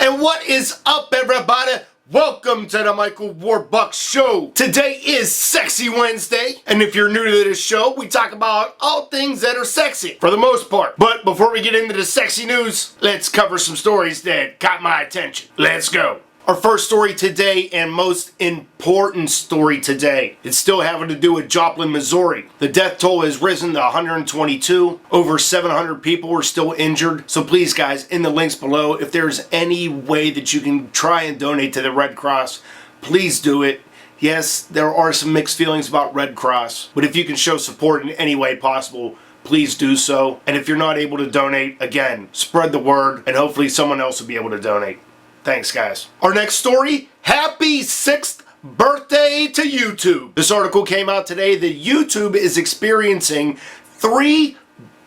And what is up, everybody? Welcome to the Michael Warbuck Show. Today is Sexy Wednesday, and if you're new to this show, we talk about all things that are sexy, for the most part. But before we get into the sexy news, let's cover some stories that caught my attention. Let's go. Our first story today, and most important story today, it's still having to do with Joplin, Missouri. The death toll has risen to 122. Over 700 people are still injured. So please, guys, in the links below, if there's any way that you can try and donate to the Red Cross, please do it. Yes, there are some mixed feelings about Red Cross, but if you can show support in any way possible, please do so. And if you're not able to donate, again, spread the word, and hopefully someone else will be able to donate. Thanks, guys. Our next story, happy 6th birthday to YouTube. This article came out today that YouTube is experiencing 3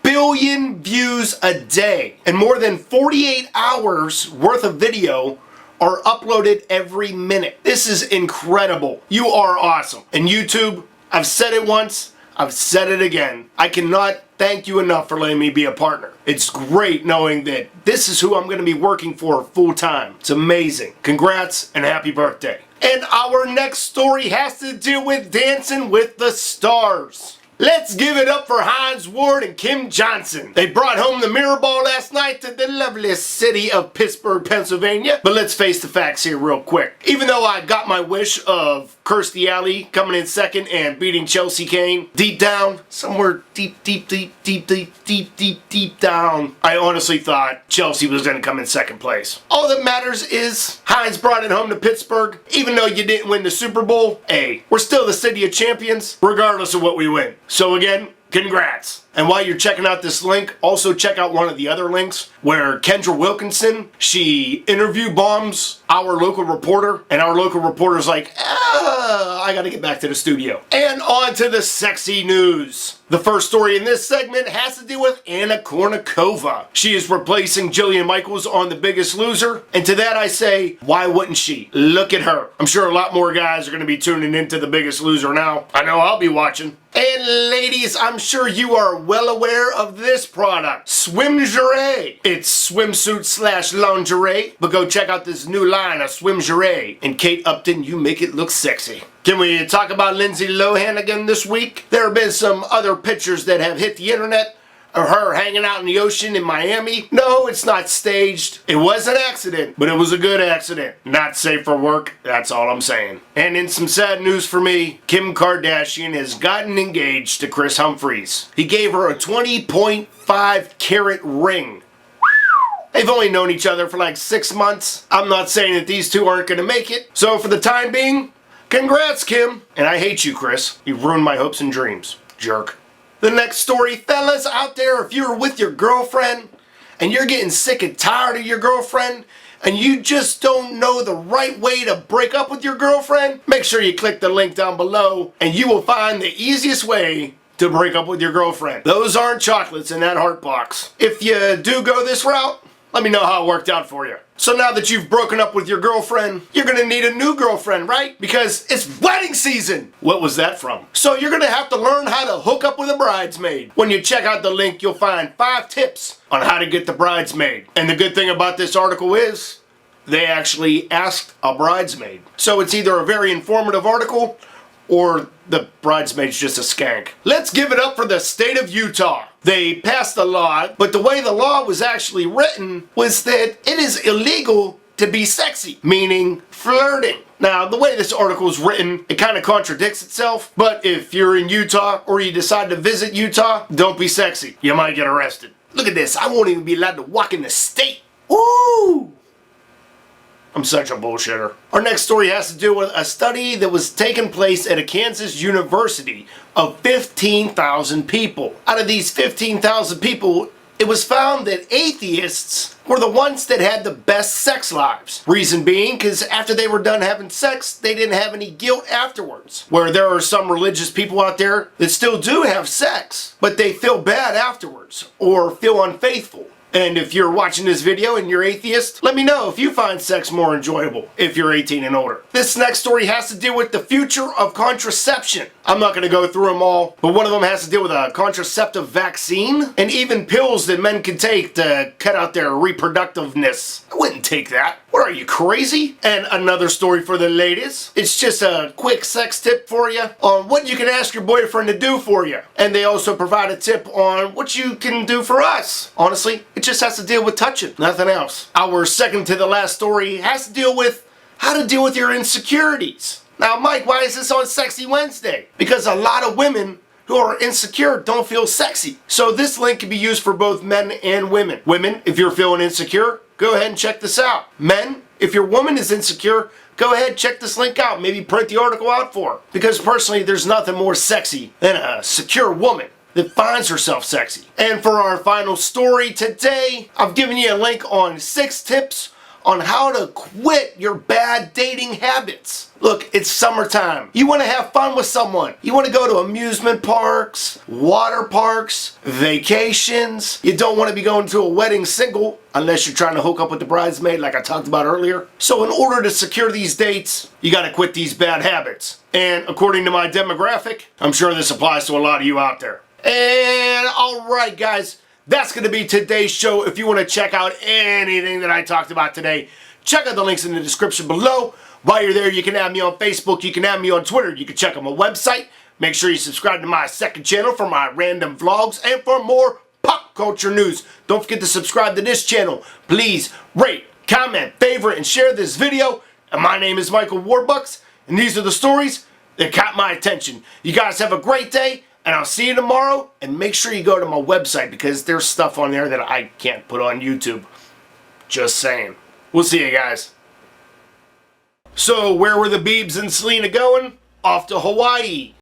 billion views a day, and more than 48 hours worth of video are uploaded every minute. This is incredible. You are awesome. And YouTube, I've said it once, I've said it again. I cannot thank you enough for letting me be a partner. It's great knowing that this is who I'm going to be working for full time. It's amazing. Congrats and happy birthday. And our next story has to do with Dancing with the Stars. Let's give it up for Hines Ward and Kim Johnson. They brought home the mirror ball last night to the lovely city of Pittsburgh, Pennsylvania. But let's face the facts here real quick. Even though I got my wish of Kirstie Alley coming in second and beating Chelsea Kane, deep down, somewhere deep down, I honestly thought Chelsea was going to come in second place. All that matters is Hines brought it home to Pittsburgh. Even though you didn't win the Super Bowl, hey, we're still the city of champions, regardless of what we win. So again, congrats. And while you're checking out this link, also check out one of the other links where KENDRA Wilkinson, she interview bombs our local reporter, and our local reporter's like, I gotta get back to the studio. And on to the sexy news. The first story in this segment has to do with Kournikova. She is replacing Jillian Michaels on The Biggest Loser, and to that I say, why wouldn't she? Look at her. I'm sure a lot more guys are gonna be tuning into The Biggest Loser now. I know I'll be watching. And ladies, I'm sure you are well aware of this product, Swimgerie. It's swimsuit / lingerie, but go check out this new line of Swimgerie. And Kate Upton, you make it look sexy. Can we talk about Lindsay Lohan again this week? There have been some other pictures that have hit the internet of her hanging out in the ocean in Miami. No, it's not staged. It was an accident, but it was a good accident. Not safe for work, that's all I'm saying. And in some sad news for me, Kim Kardashian has gotten engaged to Kris Humphries. He gave her a 20.5 carat ring. They've only known each other for like 6 months. I'm not saying that these two aren't gonna make it. So for the time being, congrats, Kim. And I hate you, Kris. You've ruined my hopes and dreams, jerk. The next story, fellas out there, if you're with your girlfriend and you're getting sick and tired of your girlfriend and you just don't know the right way to break up with your girlfriend, make sure you click the link down below and you will find the easiest way to break up with your girlfriend. Those aren't chocolates in that heart box. If you do go this route, let me know how it worked out for you. So now that you've broken up with your girlfriend, you're gonna need a new girlfriend, right? Because it's wedding season! What was that from? So you're gonna have to learn how to hook up with a bridesmaid. When you check out the link, you'll find 5 tips on how to get the bridesmaid. And the good thing about this article is, they actually asked a bridesmaid. So it's either a very informative article, or the bridesmaid's just a skank. Let's give it up for the state of Utah. They passed a law, but the way the law was actually written was that it is illegal to be sexy, meaning flirting. Now, the way this article is written, it kind of contradicts itself, but if you're in Utah or you decide to visit Utah, don't be sexy. You might get arrested. Look at this, I won't even be allowed to walk in the state. Ooh! I'm such a bullshitter. Our next story has to do with a study that was taking place at a Kansas university of 15,000 people. Out of these 15,000 people, it was found that atheists were the ones that had the best sex lives. Reason being, because after they were done having sex, they didn't have any guilt afterwards. Where there are some religious people out there that still do have sex, but they feel bad afterwards, or feel unfaithful. And if you're watching this video and you're atheist, let me know if you find sex more enjoyable if you're 18 and older. This next story has to do with the future of contraception. I'm not going to go through them all, but one of them has to do with a contraceptive vaccine and even pills that men can take to cut out their reproductiveness. I wouldn't take that. What are you, crazy? And another story for the ladies. It's just a quick sex tip for you on what you can ask your boyfriend to do for you. And they also provide a tip on what you can do for us. Honestly, it just has to deal with touching, nothing else. Our second to the last story has to deal with how to deal with your insecurities. Now, Mike, why is this on Sexy Wednesday? Because a lot of women who are insecure don't feel sexy. So this link can be used for both men and women. Women, if you're feeling insecure, go ahead and check this out. Men, if your woman is insecure, go ahead and check this link out. Maybe print the article out for her. Because personally, there's nothing more sexy than a secure woman that finds herself sexy. And for our final story today, I've given you a link on 6 tips on how to quit your bad dating habits. Look, it's summertime. You want to have fun with someone. You want to go to amusement parks, water parks, vacations. You don't want to be going to a wedding single unless you're trying to hook up with the bridesmaid like I talked about earlier. So in order to secure these dates, you got to quit these bad habits. And according to my demographic, I'm sure this applies to a lot of you out there. And alright guys, that's going to be today's show. If you want to check out anything that I talked about today, check out the links in the description below. While you're there, you can add me on Facebook, you can add me on Twitter, you can check out my website. Make sure you subscribe to my second channel for my random vlogs and for more pop culture news. Don't forget to subscribe to this channel. Please rate, comment, favorite, and share this video. And my name is Michael Warbucks, and these are the stories that caught my attention. You guys have a great day. And I'll see you tomorrow, and make sure you go to my website because there's stuff on there that I can't put on YouTube. Just saying. We'll see you guys. So, where were the Biebs and Selena going? Off to Hawaii.